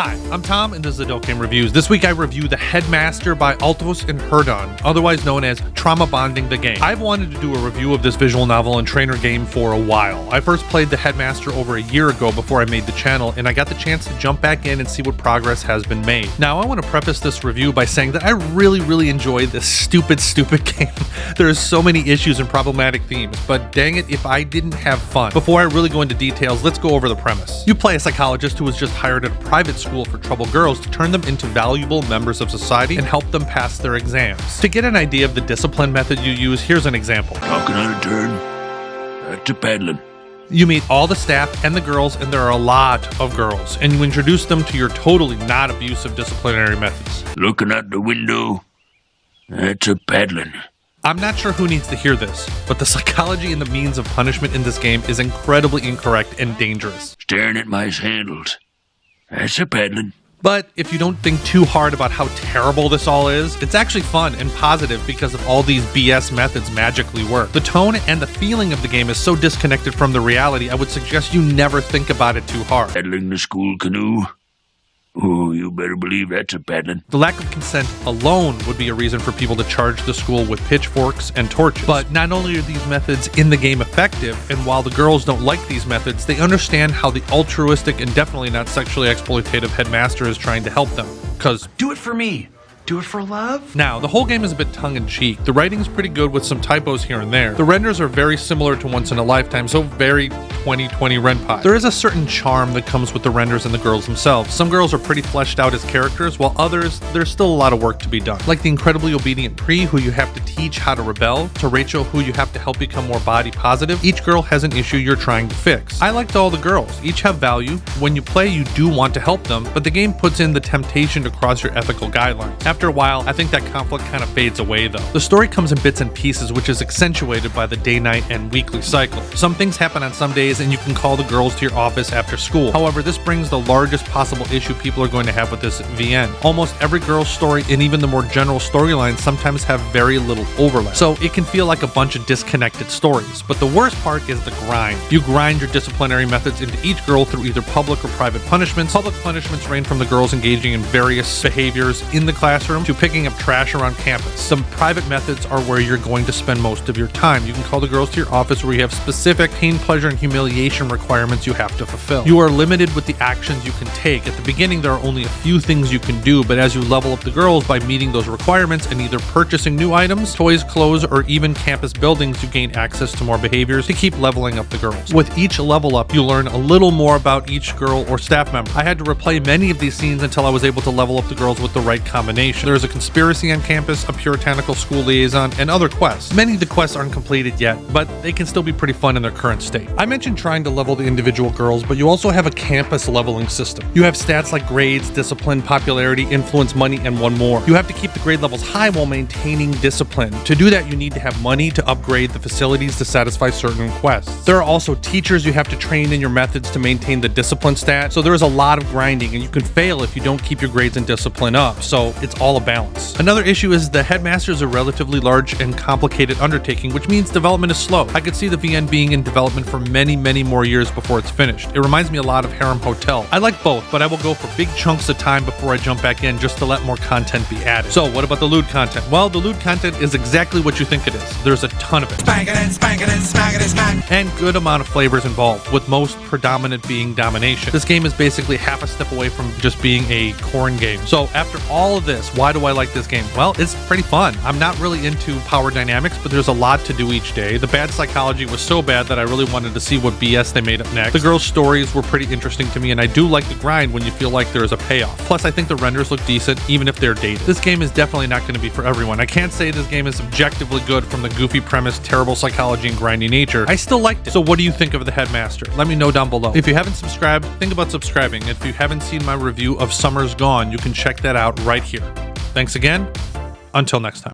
Hi, I'm Tom, and this is Adult Game Reviews. This week I review the Headmaster by Altos and Herdone, otherwise known as Trauma Bonding the Game. I've wanted to do a review of this visual novel and trainer game for a while. I first played the Headmaster over a year ago before I made the channel, and I got the chance to jump back in and see what progress has been made. Now, I want to preface this review by saying that I really enjoy this stupid game. There are so many issues and problematic themes, but dang it if I didn't have fun. Before I really go into details, let's go over the premise. You play a psychologist who was just hired at a private school for troubled girls to turn them into valuable members of society and help them pass their exams. To get an idea of the discipline method you use, here's an example. Talking on a turn, back to paddling. You meet all the staff and the girls, and there are a lot of girls, and you introduce them to your totally not abusive disciplinary methods. Looking out the window, that's a paddling. I'm not sure who needs to hear this, but the psychology and the means of punishment in this game is incredibly incorrect and dangerous. Staring at my sandals, that's a paddling. But if you don't think too hard about how terrible this all is, it's actually fun and positive because of all these BS methods magically work. The tone and the feeling of the game is so disconnected from the reality, I would suggest you never think about it too hard. Paddling the school canoe, oh, you better believe that's a paddling. The lack of consent alone would be a reason for people to charge the school with pitchforks and torches. But not only are these methods in the game effective, and while the girls don't like these methods, they understand how the altruistic and definitely not sexually exploitative Headmaster is trying to help them. Because do it for me. Do it for love? Now, the whole game is a bit tongue-in-cheek. The writing's pretty good with some typos here and there. The renders are very similar to Once in a Lifetime, so very 2020 Renpai. There is a certain charm that comes with the renders and the girls themselves. Some girls are pretty fleshed out as characters, while others, there's still a lot of work to be done. Like the incredibly obedient Pri, who you have to teach how to rebel, to Rachel, who you have to help become more body positive. Each girl has an issue you're trying to fix. I liked all the girls. Each have value. When you play, you do want to help them, but the game puts in the temptation to cross your ethical guidelines. After a while, I think that conflict kind of fades away though. The story comes in bits and pieces, which is accentuated by the day-night and weekly cycle. Some things happen on some days and you can call the girls to your office after school. However, this brings the largest possible issue people are going to have with this VN. Almost every girl's story and even the more general storylines sometimes have very little overlap. So it can feel like a bunch of disconnected stories. But the worst part is the grind. You grind your disciplinary methods into each girl through either public or private punishments. Public punishments range from the girls engaging in various behaviors in the classroom to picking up trash around campus. Some private methods are where you're going to spend most of your time. You can call the girls to your office where you have specific pain, pleasure, and humiliation requirements you have to fulfill. You are limited with the actions you can take. At the beginning, there are only a few things you can do, but as you level up the girls by meeting those requirements and either purchasing new items, toys, clothes, or even campus buildings, you gain access to more behaviors to keep leveling up the girls. With each level up, you learn a little more about each girl or staff member. I had to replay many of these scenes until I was able to level up the girls with the right combination. There's a conspiracy on campus, a puritanical school liaison, and other quests. Many of the quests aren't completed yet, but they can still be pretty fun in their current state. I mentioned trying to level the individual girls, but you also have a campus leveling system. You have stats like grades, discipline, popularity, influence, money, and one more. You have to keep the grade levels high while maintaining discipline. To do that, you need to have money to upgrade the facilities to satisfy certain quests. There are also teachers you have to train in your methods to maintain the discipline stat, so there is a lot of grinding, and you can fail if you don't keep your grades and discipline up, so it's all a balance. Another issue is the Headmaster is a relatively large and complicated undertaking, which means development is slow. I could see the VN being in development for many more years before it's finished. It reminds me a lot of Harem Hotel. I like both, but I will go for big chunks of time before I jump back in just to let more content be added. So what about the lewd content? Well, the lewd content is exactly what you think it is. There's a ton of it. And good amount of flavors involved, with most predominant being domination. This game is basically half a step away from just being a corn game. So after all of this, why do I like this game? Well, it's pretty fun. I'm not really into power dynamics, but there's a lot to do each day. The bad psychology was so bad that I really wanted to see what BS they made up next. The girls' stories were pretty interesting to me, and I do like the grind when you feel like there is a payoff. Plus, I think the renders look decent, even if they're dated. This game is definitely not going to be for everyone. I can't say this game is objectively good from the goofy premise, terrible psychology, and grindy nature. I still liked it. So what do you think of the Headmaster? Let me know down below. If you haven't subscribed, think about subscribing. If you haven't seen my review of Summer's Gone, you can check that out right here. Thanks again. Until next time.